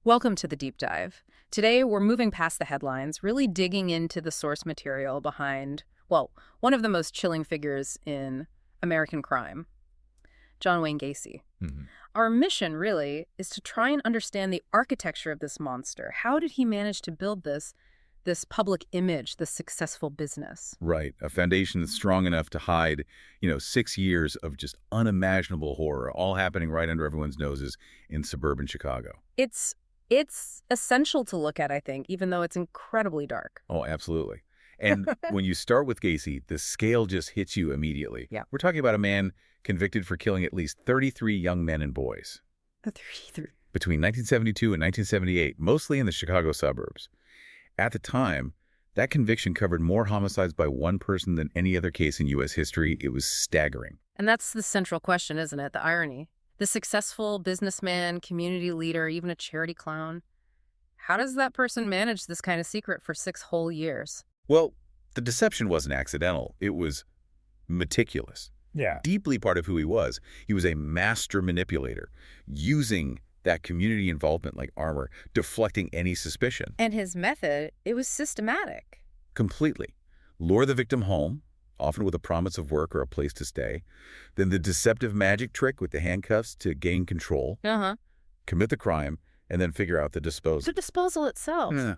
Welcome to the deep dive. Today, we're moving past the headlines, really digging into the source material behind, well, one of the most chilling figures in American crime, John Wayne Gacy. Mhm. Our mission, really, is to try and understand the architecture of this monster. How did he manage to build this public image, this successful business? Right. A foundation that's strong enough to hide, 6 years of just unimaginable horror, all happening right under everyone's noses in suburban Chicago. It's essential to look at, I think, even though it's incredibly dark. Oh, absolutely. And when you start with Gacy, the scale just hits you immediately. Yeah. We're talking about a man convicted for killing at least 33 young men and boys The 33. between 1972 and 1978, mostly in the Chicago suburbs. At the time, that conviction covered more homicides by one person than any other case in U.S. history. It was staggering. And that's the central question, isn't it? The irony. The successful businessman, community leader, even a charity clown. How does that person manage this kind of secret for 6 whole years? Well, the deception wasn't accidental. It was meticulous. Yeah. Deeply part of who he was. He was a master manipulator, using that community involvement like armor, deflecting any suspicion. And his method, it was systematic. Completely. Lure the victim home, often with a promise of work or a place to stay. Then the deceptive magic trick with the handcuffs to gain control. Commit the crime, and then figure out the disposal. The disposal itself. Yeah.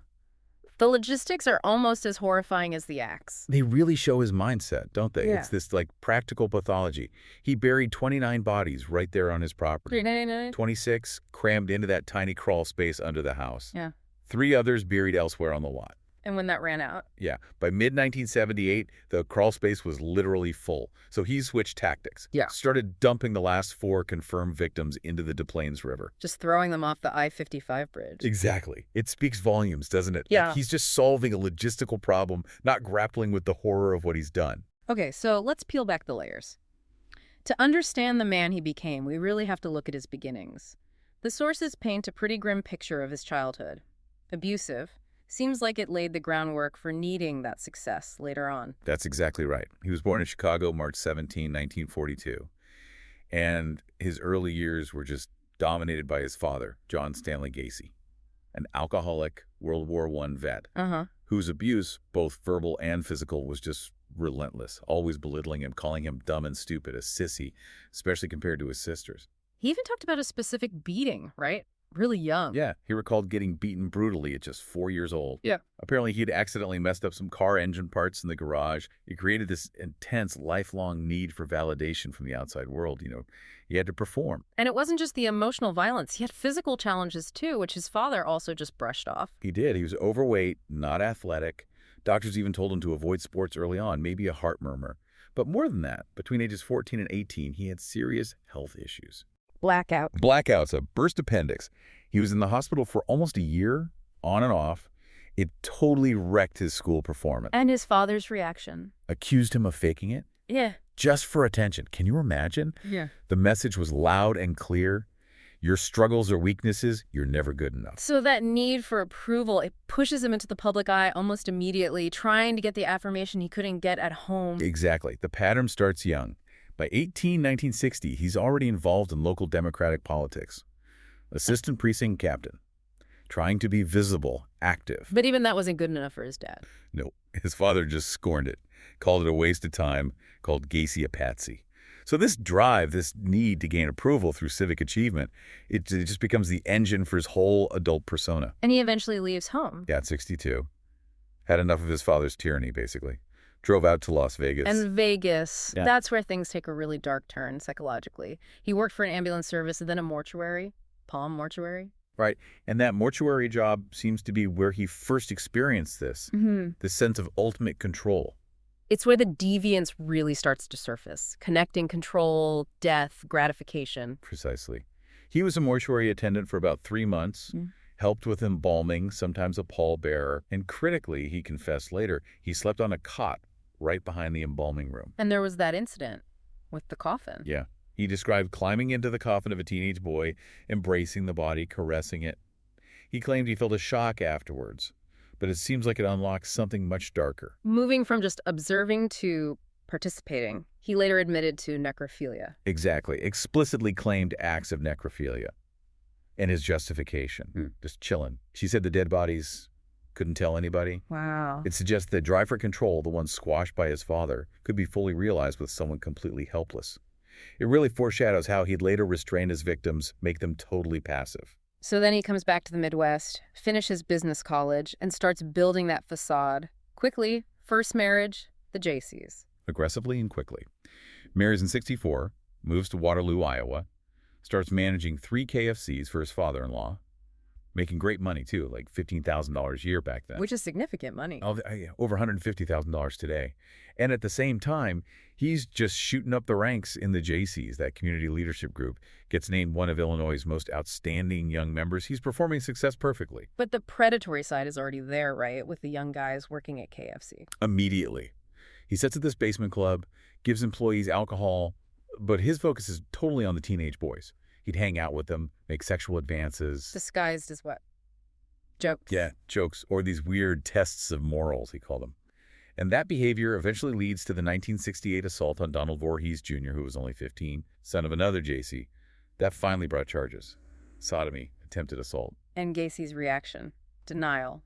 The logistics are almost as horrifying as the acts. They really show his mindset, don't they? Yeah. It's this practical pathology. He buried 29 bodies right there on his property. 399. 26 crammed into that tiny crawl space under the house. Yeah. 3 others buried elsewhere on the lot. And when that ran out? Yeah. By mid-1978, the crawl space was literally full. So he switched tactics. Yeah. Started dumping the last 4 confirmed victims into the Des Plaines River. Just throwing them off the I-55 bridge. Exactly. It speaks volumes, doesn't it? Yeah. He's just solving a logistical problem, not grappling with the horror of what he's done. Okay, so let's peel back the layers. To understand the man he became, we really have to look at his beginnings. The sources paint a pretty grim picture of his childhood. Abusive. Seems like it laid the groundwork for needing that success later on. That's exactly right. He was born in Chicago, March 17, 1942. And his early years were just dominated by his father, John Stanley Gacy, an alcoholic World War I vet whose abuse, both verbal and physical, was just relentless, always belittling him, calling him dumb and stupid, a sissy, especially compared to his sisters. He even talked about a specific beating, right? Really young. Yeah, he recalled getting beaten brutally at just 4 years old. Yeah. Apparently, he'd accidentally messed up some car engine parts in the garage. It created this intense, lifelong need for validation from the outside world. He had to perform. And it wasn't just the emotional violence. He had physical challenges, too, which his father also just brushed off. He did. He was overweight, not athletic. Doctors even told him to avoid sports early on, maybe a heart murmur. But more than that, between ages 14 and 18, he had serious health issues. Blackout. Blackouts, a burst appendix. He was in the hospital for almost a year, on and off. It totally wrecked his school performance. And his father's reaction. Accused him of faking it, Yeah. just for attention. Can you imagine? Yeah. The message was loud and clear. Your struggles or weaknesses, you're never good enough. So that need for approval, it pushes him into the public eye almost immediately, trying to get the affirmation he couldn't get at home. Exactly. The pattern starts young. By 1960, he's already involved in local Democratic politics. Assistant precinct captain. Trying to be visible, active. But even that wasn't good enough for his dad. No, his father just scorned it. Called it a waste of time. Called Gacy a patsy. So this drive, this need to gain approval through civic achievement, it just becomes the engine for his whole adult persona. And he eventually leaves home. Yeah, at 62. Had enough of his father's tyranny, basically. Drove out to Las Vegas. And Vegas, Yeah. that's where things take a really dark turn psychologically. He worked for an ambulance service and then a mortuary, Palm Mortuary. Right. And that mortuary job seems to be where he first experienced this sense of ultimate control. It's where the deviance really starts to surface, connecting control, death, gratification. Precisely. He was a mortuary attendant for about 3 months, helped with embalming, sometimes a pallbearer, and critically, he confessed later, he slept on a cot right behind the embalming room. And there was that incident with the coffin. Yeah. He described climbing into the coffin of a teenage boy, embracing the body, caressing it. He claimed he felt a shock afterwards, but it seems like it unlocks something much darker. Moving from just observing to participating, he later admitted to necrophilia. Exactly. Explicitly claimed acts of necrophilia. And his justification, just chilling. She said the dead bodies couldn't tell anybody. Wow. It suggests that drive for control, the one squashed by his father, could be fully realized with someone completely helpless. It really foreshadows how he'd later restrain his victims, make them totally passive. So then he comes back to the Midwest, finishes business college, and starts building that facade. Quickly, first marriage, the Jaycees. Aggressively and quickly. Marries in '64, moves to Waterloo, Iowa, starts managing 3 KFCs for his father-in-law, making great money too, like $15,000 a year back then. Which is significant money. Over $150,000 today. And at the same time, he's just shooting up the ranks in the Jaycees, that community leadership group. Gets named one of Illinois' most outstanding young members. He's performing success perfectly. But the predatory side is already there, right, with the young guys working at KFC. Immediately. He sets up this basement club, gives employees alcohol, but his focus is totally on the teenage boys. He'd hang out with them, make sexual advances. Disguised as what? Jokes. Yeah, jokes, or these weird tests of morals, he called them. And that behavior eventually leads to the 1968 assault on Donald Voorhees Jr., who was only 15, son of another Jaycee. That finally brought charges. Sodomy, attempted assault. And Gacy's reaction? Denial.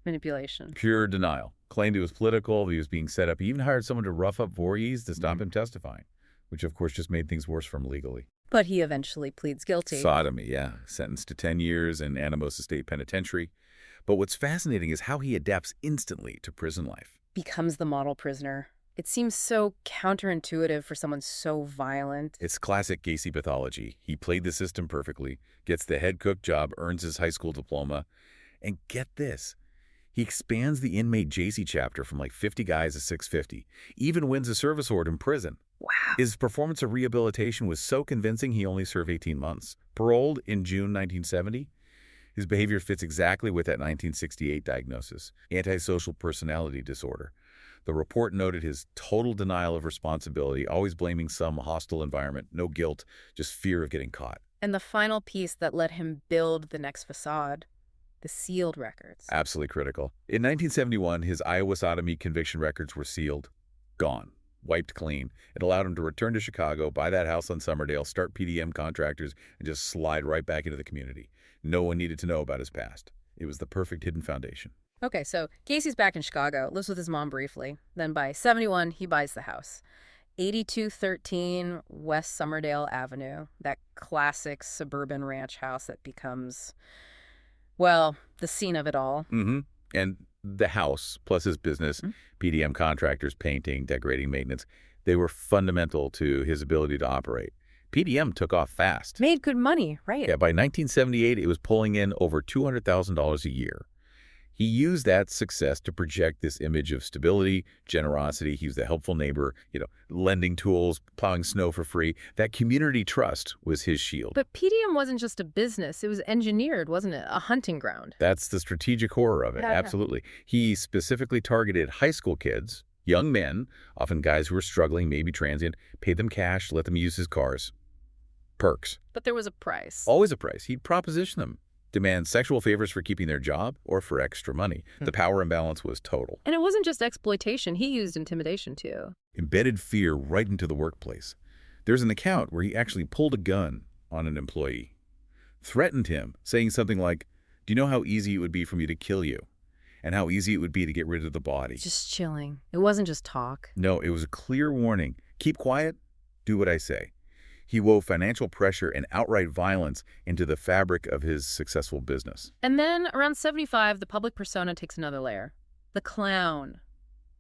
Manipulation. Pure denial. Claimed it was political, he was being set up. He even hired someone to rough up Voorhees to stop him testifying, which of course just made things worse for him legally. But he eventually pleads guilty. Sodomy, yeah. Sentenced to 10 years in Anamosa State Penitentiary. But what's fascinating is how he adapts instantly to prison life. Becomes the model prisoner. It seems so counterintuitive for someone so violent. It's classic Gacy pathology. He played the system perfectly, gets the head cook job, earns his high school diploma. And get this, he expands the inmate Jaycee chapter from like 50 guys to 650, even wins a service award in prison. Wow. His performance of rehabilitation was so convincing he only served 18 months. Paroled in June 1970, his behavior fits exactly with that 1968 diagnosis, antisocial personality disorder. The report noted his total denial of responsibility, always blaming some hostile environment, no guilt, just fear of getting caught. And the final piece that let him build the next facade, the sealed records. Absolutely critical. In 1971, his Iowa sodomy conviction records were sealed, gone. Wiped clean. It allowed him to return to Chicago, buy that house on Summerdale, start PDM contractors, and just slide right back into the community. No one needed to know about his past. It was the perfect hidden foundation. Okay, so Gacy's back in Chicago, lives with his mom briefly. Then by 71, he buys the house. 8213 West Summerdale Avenue, that classic suburban ranch house that becomes, well, the scene of it all. And the house, plus his business, PDM contractors, painting, decorating, maintenance, they were fundamental to his ability to operate. PDM took off fast. Made good money, right? Yeah, by 1978, it was pulling in over $200,000 a year. He used that success to project this image of stability, generosity. He was the helpful neighbor, lending tools, plowing snow for free. That community trust was his shield. But PDM wasn't just a business. It was engineered, wasn't it? A hunting ground. That's the strategic horror of it, absolutely. He specifically targeted high school kids, young men, often guys who were struggling, maybe transient, paid them cash, let them use his cars. Perks. But there was a price. Always a price. He'd proposition them. Demand sexual favors for keeping their job or for extra money. The power imbalance was total. And it wasn't just exploitation. He used intimidation, too. Embedded fear right into the workplace. There's an account where he actually pulled a gun on an employee, threatened him, saying something like, "Do you know how easy it would be for me to kill you? And how easy it would be to get rid of the body?" Just chilling. It wasn't just talk. No, it was a clear warning. Keep quiet, do what I say. He wove financial pressure and outright violence into the fabric of his successful business. And then, around 75, the public persona takes another layer. The clown.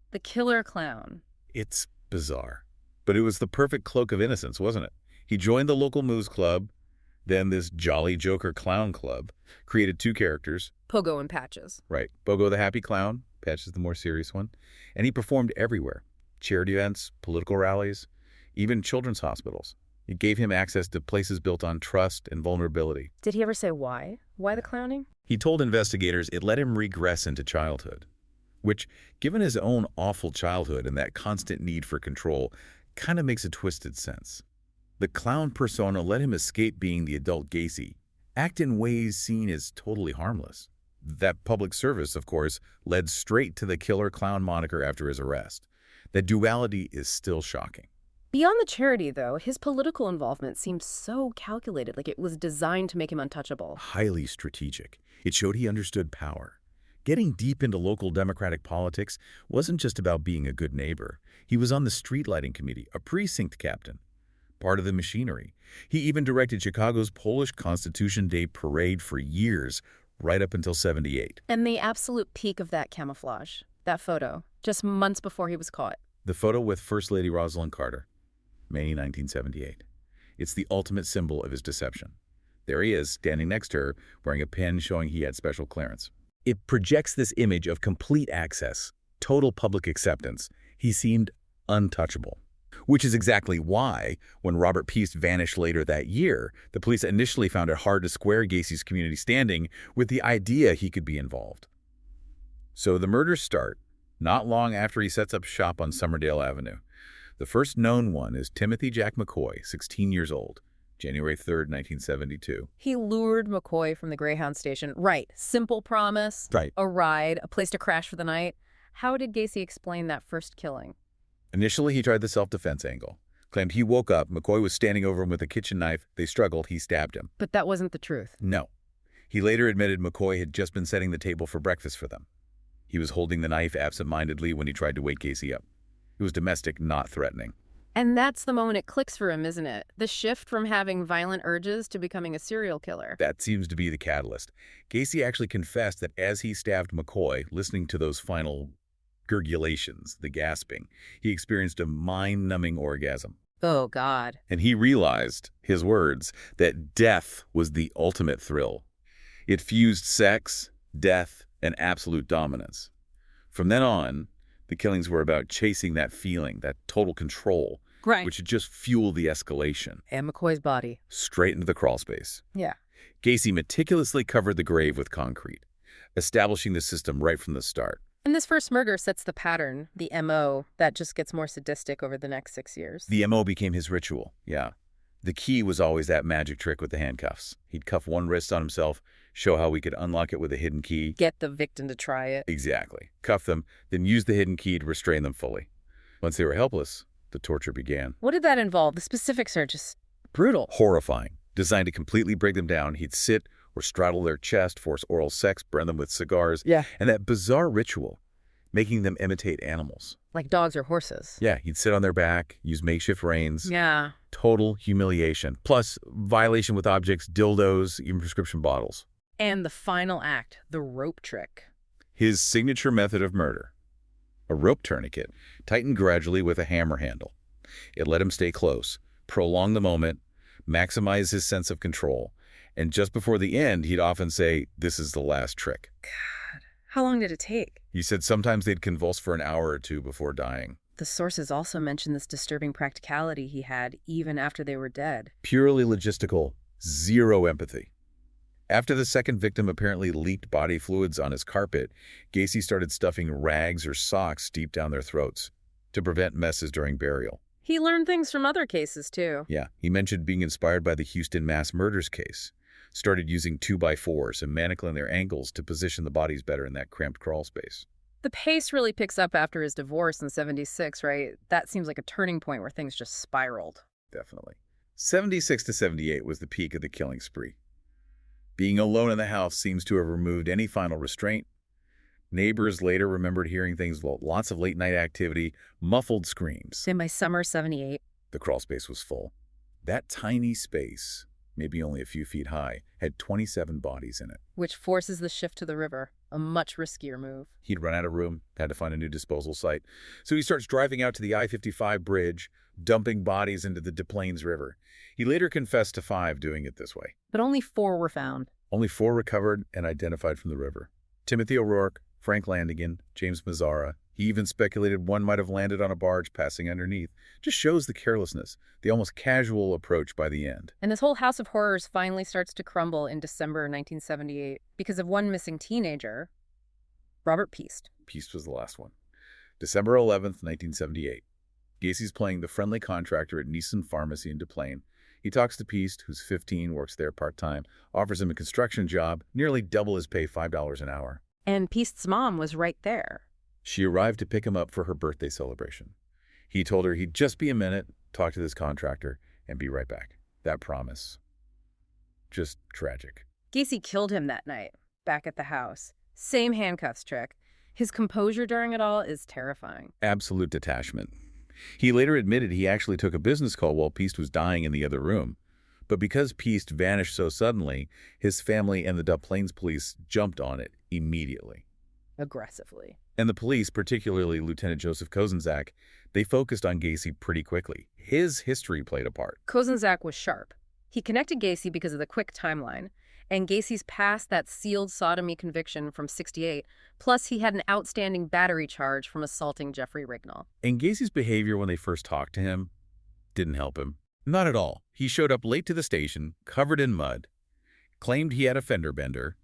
The killer clown. It's bizarre. But it was the perfect cloak of innocence, wasn't it? He joined the local moose club, then this Jolly Joker clown club, created 2 characters. Pogo and Patches. Right. Pogo the happy clown, Patches the more serious one. And he performed everywhere. Charity events, political rallies, even children's hospitals. It gave him access to places built on trust and vulnerability. Did he ever say why? Why the clowning? He told investigators it let him regress into childhood, which, given his own awful childhood and that constant need for control, kind of makes a twisted sense. The clown persona let him escape being the adult Gacy, act in ways seen as totally harmless. That public service, of course, led straight to the killer clown moniker after his arrest. That duality is still shocking. Beyond the charity, though, his political involvement seemed so calculated, like it was designed to make him untouchable. Highly strategic. It showed he understood power. Getting deep into local Democratic politics wasn't just about being a good neighbor. He was on the street lighting committee, a precinct captain, part of the machinery. He even directed Chicago's Polish Constitution Day parade for years, right up until '78. And the absolute peak of that camouflage, that photo, just months before he was caught. The photo with First Lady Rosalind Carter, May 1978. It's the ultimate symbol of his deception. There he is, standing next to her, wearing a pin showing he had special clearance. It projects this image of complete access, total public acceptance. He seemed untouchable. Which is exactly why, when Robert Piest vanished later that year, the police initially found it hard to square Gacy's community standing with the idea he could be involved. So the murders start not long after he sets up shop on Summerdale Avenue. The first known one is Timothy Jack McCoy, 16 years old, January 3rd, 1972. He lured McCoy from the Greyhound station. Right. Simple promise. Right. A ride, a place to crash for the night. How did Gacy explain that first killing? Initially, he tried the self-defense angle. Claimed he woke up, McCoy was standing over him with a kitchen knife. They struggled, he stabbed him. But that wasn't the truth. No. He later admitted McCoy had just been setting the table for breakfast for them. He was holding the knife absent-mindedly when he tried to wake Gacy up. It was domestic, not threatening. And that's the moment it clicks for him, isn't it? The shift from having violent urges to becoming a serial killer. That seems to be the catalyst. Gacy actually confessed that as he stabbed McCoy, listening to those final gurgulations, the gasping, he experienced a mind-numbing orgasm. Oh, God. And he realized, his words, that death was the ultimate thrill. It fused sex, death, and absolute dominance. From then on, the killings were about chasing that feeling, that total control, Right. which would just fuel the escalation. And McCoy's body. Straight into the crawlspace. Yeah. Gacy meticulously covered the grave with concrete, establishing the system right from the start. And this first murder sets the pattern, the M.O., that just gets more sadistic over the next 6 years. The M.O. became his ritual, yeah. The key was always that magic trick with the handcuffs. He'd cuff one wrist on himself, show how we could unlock it with a hidden key. Get the victim to try it. Exactly. Cuff them, then use the hidden key to restrain them fully. Once they were helpless, the torture began. What did that involve? The specifics are just brutal. Horrifying. Designed to completely break them down, he'd sit or straddle their chest, force oral sex, burn them with cigars. Yeah. And that bizarre ritual, making them imitate animals. Like dogs or horses. Yeah, he'd sit on their back, use makeshift reins. Yeah. Total humiliation. Plus, violation with objects, dildos, even prescription bottles. And the final act, the rope trick. His signature method of murder. A rope tourniquet, tightened gradually with a hammer handle. It let him stay close, prolong the moment, maximize his sense of control. And just before the end, he'd often say, "This is the last trick." God, how long did it take? He said sometimes they'd convulse for an hour or two before dying. The sources also mention this disturbing practicality he had even after they were dead. Purely logistical, zero empathy. After the second victim apparently leaked body fluids on his carpet, Gacy started stuffing rags or socks deep down their throats to prevent messes during burial. He learned things from other cases, too. Yeah, he mentioned being inspired by the Houston mass murders case. Started using 2x4s and manacling their angles to position the bodies better in that cramped crawl space. The pace really picks up after his divorce in '76, right? That seems like a turning point where things just spiraled. Definitely. 76 to 78 was the peak of the killing spree. Being alone in the house seems to have removed any final restraint. Neighbors later remembered hearing things, well, lots of late-night activity, muffled screams. In by summer '78. The crawl space was full. That tiny space, maybe only a few feet high, had 27 bodies in it. Which forces the shift to the river, a much riskier move. He'd run out of room, had to find a new disposal site. So he starts driving out to the I-55 bridge, dumping bodies into the Des Plaines River. He later confessed to 5 doing it this way. But only 4 were found. Only 4 recovered and identified from the river. Timothy O'Rourke, Frank Landigan, James Mazzara. He even speculated one might have landed on a barge passing underneath. Just shows the carelessness, the almost casual approach by the end. And this whole house of horrors finally starts to crumble in December 1978 because of one missing teenager, Robert Piest. Piest was the last one. December 11th, 1978. Gacy's playing the friendly contractor at Neeson Pharmacy in Des Plaines. He talks to Piest, who's 15, works there part-time, offers him a construction job, nearly double his pay, $5 an hour. And Piest's mom was right there. She arrived to pick him up for her birthday celebration. He told her he'd just be a minute, talk to this contractor, and be right back. That promise. Just tragic. Gacy killed him that night, back at the house. Same handcuffs trick. His composure during it all is terrifying. Absolute detachment. He later admitted he actually took a business call while Piest was dying in the other room. But because Piest vanished so suddenly, his family and the Des Plaines police jumped on it immediately. Aggressively. And the police, particularly Lieutenant Joseph Kozenzak, they focused on Gacy pretty quickly. His history played a part. Kozenzak was sharp. He connected Gacy because of the quick timeline, and Gacy's past that sealed sodomy conviction from '68, plus he had an outstanding battery charge from assaulting Jeffrey Rignall. And Gacy's behavior when they first talked to him didn't help him. Not at all. He showed up late to the station, covered in mud, claimed he had a fender bender,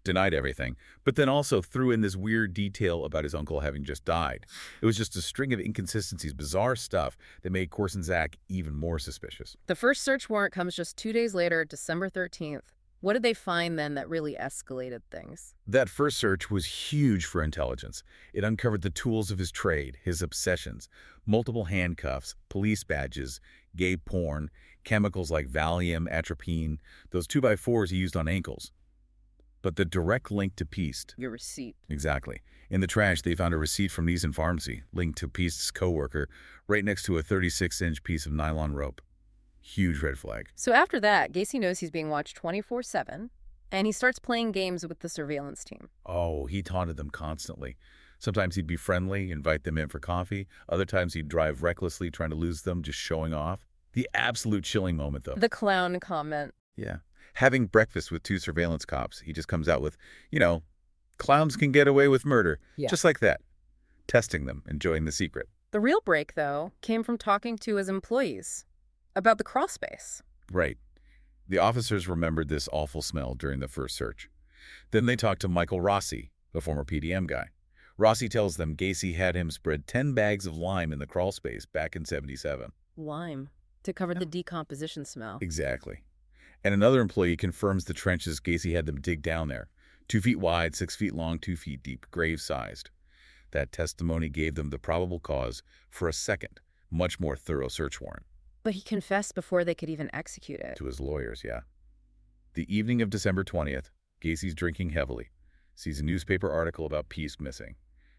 denied everything, but then also threw in this weird detail about his uncle having just died. It was just a string of inconsistencies, bizarre stuff that made Kozenzak even more suspicious. The first search warrant comes just 2 days later, December 13th. What did they find then that really escalated things? That first search was huge for intelligence. It uncovered the tools of his trade, his obsessions, multiple handcuffs, police badges, gay porn, chemicals like Valium, atropine, those 2x4s he used on ankles. But the direct link to Piest. Your receipt. Exactly. In the trash, they found a receipt from Neeson Pharmacy, linked to Piest's coworker, right next to a 36-inch piece of nylon rope. Huge red flag. So after that, Gacy knows he's being watched 24/7, and he starts playing games with the surveillance team. Oh, he taunted them constantly. Sometimes he'd be friendly, invite them in for coffee. Other times he'd drive recklessly, trying to lose them, just showing off. The absolute chilling moment, though. The clown comment. Yeah. Having breakfast with 2 surveillance cops, he just comes out with, clowns can get away with murder. Yeah. Just like that. Testing them, enjoying the secret. The real break, though, came from talking to his employees about the crawlspace. Right. The officers remembered this awful smell during the first search. Then they talked to Michael Rossi, the former PDM guy. Rossi tells them Gacy had him spread 10 bags of lime in the crawlspace back in '77. Lime. To cover the decomposition smell. Exactly. And another employee confirms the trenches Gacy had them dig down there. 2 feet wide, 6 feet long, 2 feet deep, grave-sized. That testimony gave them the probable cause for a second, much more thorough search warrant. But he confessed before they could even execute it. To his lawyers, yeah. The evening of December 20th, Gacy's drinking heavily, sees a newspaper article about Piest missing.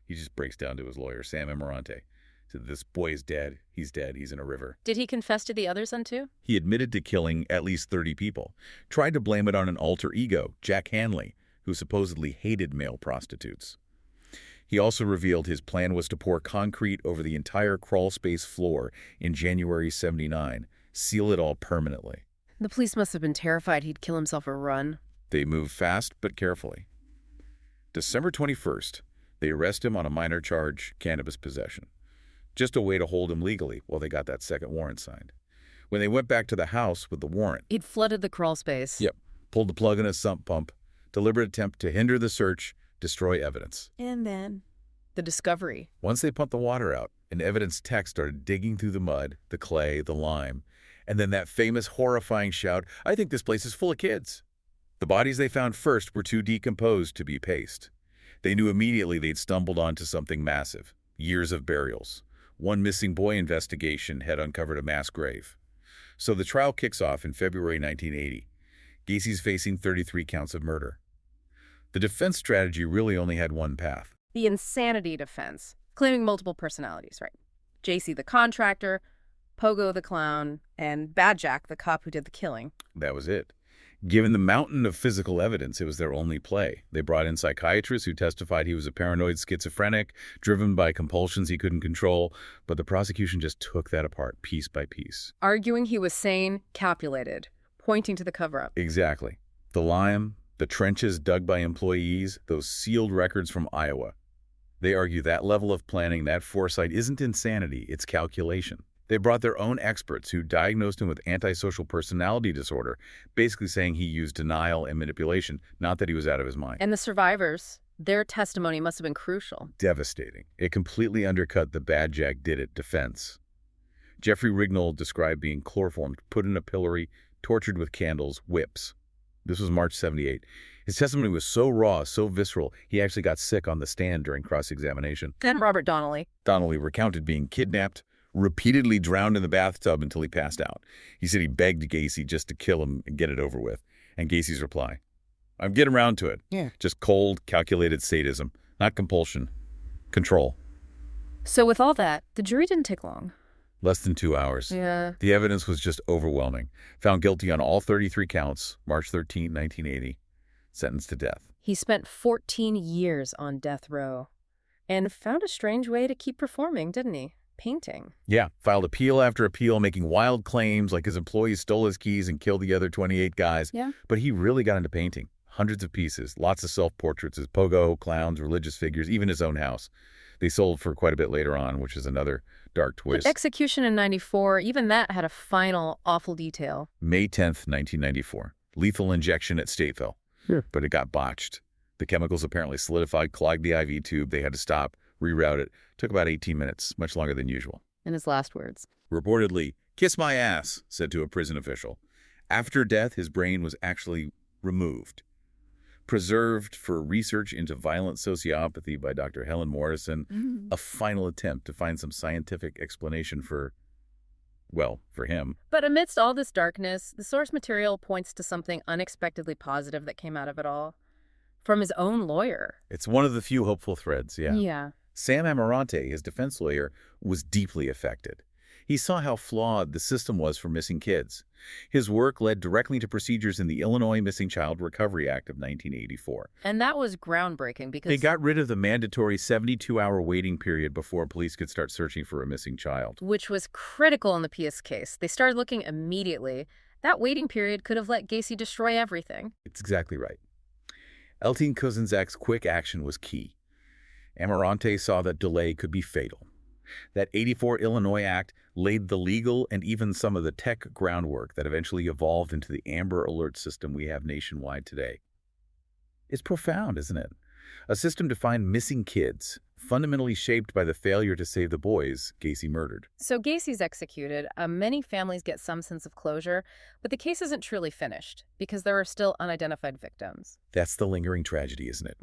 He just breaks down to his lawyer, Sam Emirante. Said, "This boy is dead. He's dead. He's in a river." Did he confess to the others then too? He admitted to killing at least 30 people, tried to blame it on an alter ego, Jack Hanley, who supposedly hated male prostitutes. He also revealed his plan was to pour concrete over the entire crawlspace floor in January '79, seal it all permanently. The police must have been terrified he'd kill himself or run. They moved fast but carefully. December 21st, they arrest him on a minor charge, cannabis possession. Just a way to hold him legally while they got that second warrant signed. When they went back to the house with the warrant... He'd flooded the crawlspace. Yep. Pulled the plug in a sump pump. Deliberate attempt to hinder the search, destroy evidence. And then the discovery. Once they pumped the water out, an evidence tech started digging through the mud, the clay, the lime, and then that famous horrifying shout, "I think this place is full of kids." The bodies they found first were too decomposed to be paste. They knew immediately they'd stumbled onto something massive. Years of burials. One missing boy investigation had uncovered a mass grave. So the trial kicks off in February 1980. Gacy's facing 33 counts of murder. The defense strategy really only had one path. The insanity defense, claiming multiple personalities, right? JC the contractor, Pogo the clown, and Bad Jack the cop who did the killing. That was it. Given the mountain of physical evidence, it was their only play. They brought in psychiatrists who testified he was a paranoid schizophrenic, driven by compulsions he couldn't control, but the prosecution just took that apart piece by piece. Arguing he was sane, calculated, pointing to the cover-up. Exactly. The lime, the trenches dug by employees, those sealed records from Iowa. They argue that level of planning, that foresight, isn't insanity, it's calculation. They brought their own experts who diagnosed him with antisocial personality disorder, basically saying he used denial and manipulation, not that he was out of his mind. And the survivors, their testimony must have been crucial. Devastating. It completely undercut the Bad Jack did it defense. Jeffrey Rignall described being chloroformed, put in a pillory, tortured with candles, whips. This was March '78. His testimony was so raw, so visceral, he actually got sick on the stand during cross-examination. Then Robert Donnelly. Donnelly recounted being kidnapped, repeatedly drowned in the bathtub until he passed out. He said he begged Gacy just to kill him and get it over with. And Gacy's reply, "I'm getting around to it." Yeah. Just cold, calculated sadism, not compulsion. Control. So with all that, the jury didn't take long. Less than 2 hours. Yeah. The evidence was just overwhelming. Found guilty on all 33 counts, March 13, 1980. Sentenced to death. He spent 14 years on death row and found a strange way to keep performing, didn't he? Painting. Yeah, filed appeal after appeal, making wild claims like his employees stole his keys and killed the other 28 guys. Yeah. But he really got into painting. Hundreds of pieces, lots of self-portraits, his pogo, clowns, religious figures, even his own house. They sold for quite a bit later on, which is another dark twist. Execution in 94, even that had a final awful detail. May 10th, 1994. Lethal injection at Stateville. Sure. But it got botched. The chemicals apparently solidified, clogged the IV tube. They had to stop, reroute it. Took about 18 minutes, much longer than usual. In his last words. Reportedly, "Kiss my ass," said to a prison official. After death, his brain was actually removed. Preserved for research into violent sociopathy by Dr. Helen Morrison, a final attempt to find some scientific explanation for him. But amidst all this darkness, the source material points to something unexpectedly positive that came out of it all. From his own lawyer. It's one of the few hopeful threads, yeah. Yeah. Sam Amarante, his defense lawyer, was deeply affected. He saw how flawed the system was for missing kids. His work led directly to procedures in the Illinois Missing Child Recovery Act of 1984. And that was groundbreaking because They got rid of the mandatory 72-hour waiting period before police could start searching for a missing child. which was critical in the P.S. case. They started looking immediately. That waiting period could have let Gacy destroy everything. It's exactly right. Eltine Kozenzak's quick action was key. Amarante saw that delay could be fatal. That 84 Illinois Act laid the legal and even some of the tech groundwork that eventually evolved into the Amber Alert system we have nationwide today. It's profound, isn't it? A system to find missing kids, fundamentally shaped by the failure to save the boys Gacy murdered. So Gacy's executed. Many families get some sense of closure, but the case isn't truly finished because there are still unidentified victims. That's the lingering tragedy, isn't it?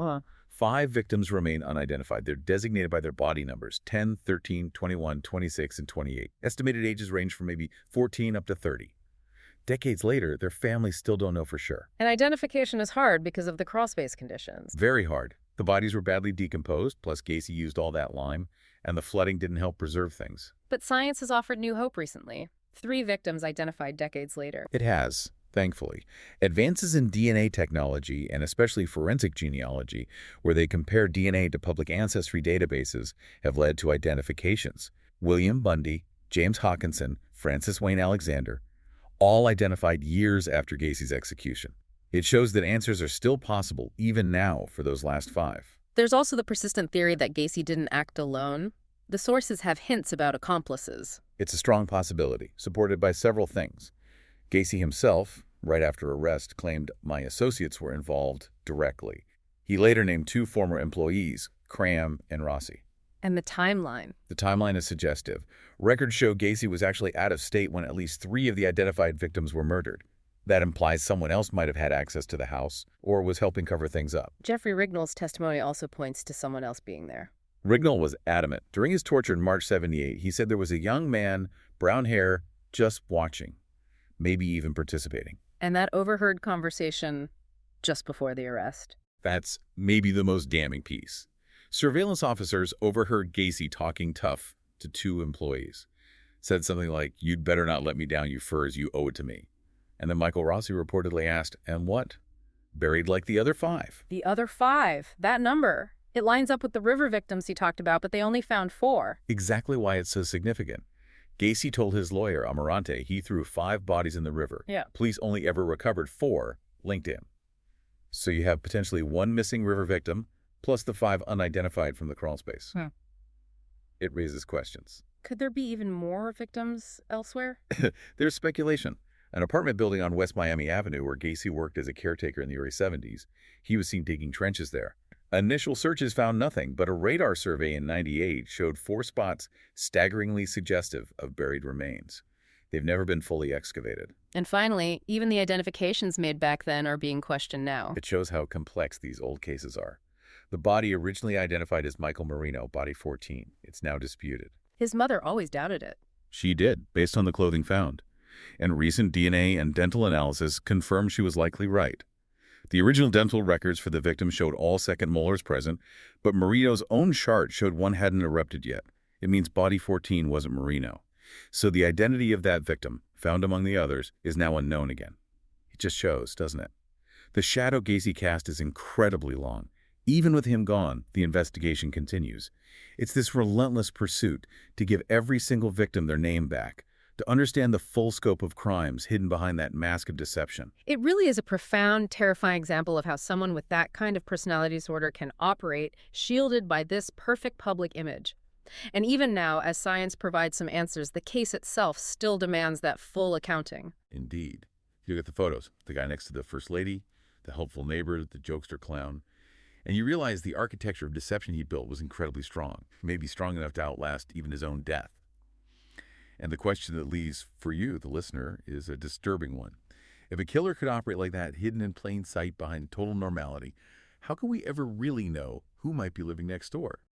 5 victims remain unidentified. They're designated by their body numbers, 10, 13, 21, 26, and 28. Estimated ages range from maybe 14 up to 30. Decades later, their families still don't know for sure. And identification is hard because of the crawlspace conditions. Very hard. The bodies were badly decomposed, plus Gacy used all that lime, and the flooding didn't help preserve things. But science has offered new hope recently. 3 victims identified decades later. It has, thankfully. Advances in DNA technology, and especially forensic genealogy, where they compare DNA to public ancestry databases, have led to identifications. William Bundy, James Hawkinson, Francis Wayne Alexander, all identified years after Gacy's execution. It shows that answers are still possible, even now, for those last 5. There's also the persistent theory that Gacy didn't act alone. The sources have hints about accomplices. It's a strong possibility, supported by several things. Gacy himself, right after arrest, claimed my associates were involved directly. He later named 2 former employees, Cram and Rossi. And the timeline. The timeline is suggestive. Records show Gacy was actually out of state when at least 3 of the identified victims were murdered. That implies someone else might have had access to the house or was helping cover things up. Jeffrey Rignall's testimony also points to someone else being there. Rignall was adamant. During his torture in March 78, he said there was a young man, brown hair, just watching, maybe even participating. And that overheard conversation just before the arrest. That's maybe the most damning piece. Surveillance officers overheard Gacy talking tough to 2 employees. Said something like, "You'd better not let me down, you furs, you owe it to me." And then Michael Rossi reportedly asked, "And what?" "Buried like the other 5. The other 5, that number. It lines up with the river victims he talked about, but they only found 4. Exactly why it's so significant. Gacy told his lawyer, Amarante, he threw 5 bodies in the river. Yeah. Police only ever recovered 4 linked to him. So you have potentially 1 missing river victim, plus the 5 unidentified from the crawlspace. It raises questions. Could there be even more victims elsewhere? There's speculation. An apartment building on West Miami Avenue where Gacy worked as a caretaker in the early 70s. He was seen digging trenches there. Initial searches found nothing, but a radar survey in '98 showed 4 spots staggeringly suggestive of buried remains. They've never been fully excavated. And finally, even the identifications made back then are being questioned now. It shows how complex these old cases are. The body originally identified as Michael Marino, body 14. It's now disputed. His mother always doubted it. She did, based on the clothing found. And recent DNA and dental analysis confirmed she was likely right. The original dental records for the victim showed all second molars present, but Marino's own chart showed one hadn't erupted yet. It means body 14 wasn't Marino. So the identity of that victim, found among the others, is now unknown again. It just shows, doesn't it? The shadow Gacy cast is incredibly long. Even with him gone, the investigation continues. It's this relentless pursuit to give every single victim their name back, to understand the full scope of crimes hidden behind that mask of deception. It really is a profound, terrifying example of how someone with that kind of personality disorder can operate, shielded by this perfect public image. And even now, as science provides some answers, the case itself still demands that full accounting. Indeed. You look at the photos, the guy next to the first lady, the helpful neighbor, the jokester clown, and you realize the architecture of deception he built was incredibly strong, maybe strong enough to outlast even his own death. And the question that leaves for you, the listener, is a disturbing one. If a killer could operate like that, hidden in plain sight behind total normality, how can we ever really know who might be living next door?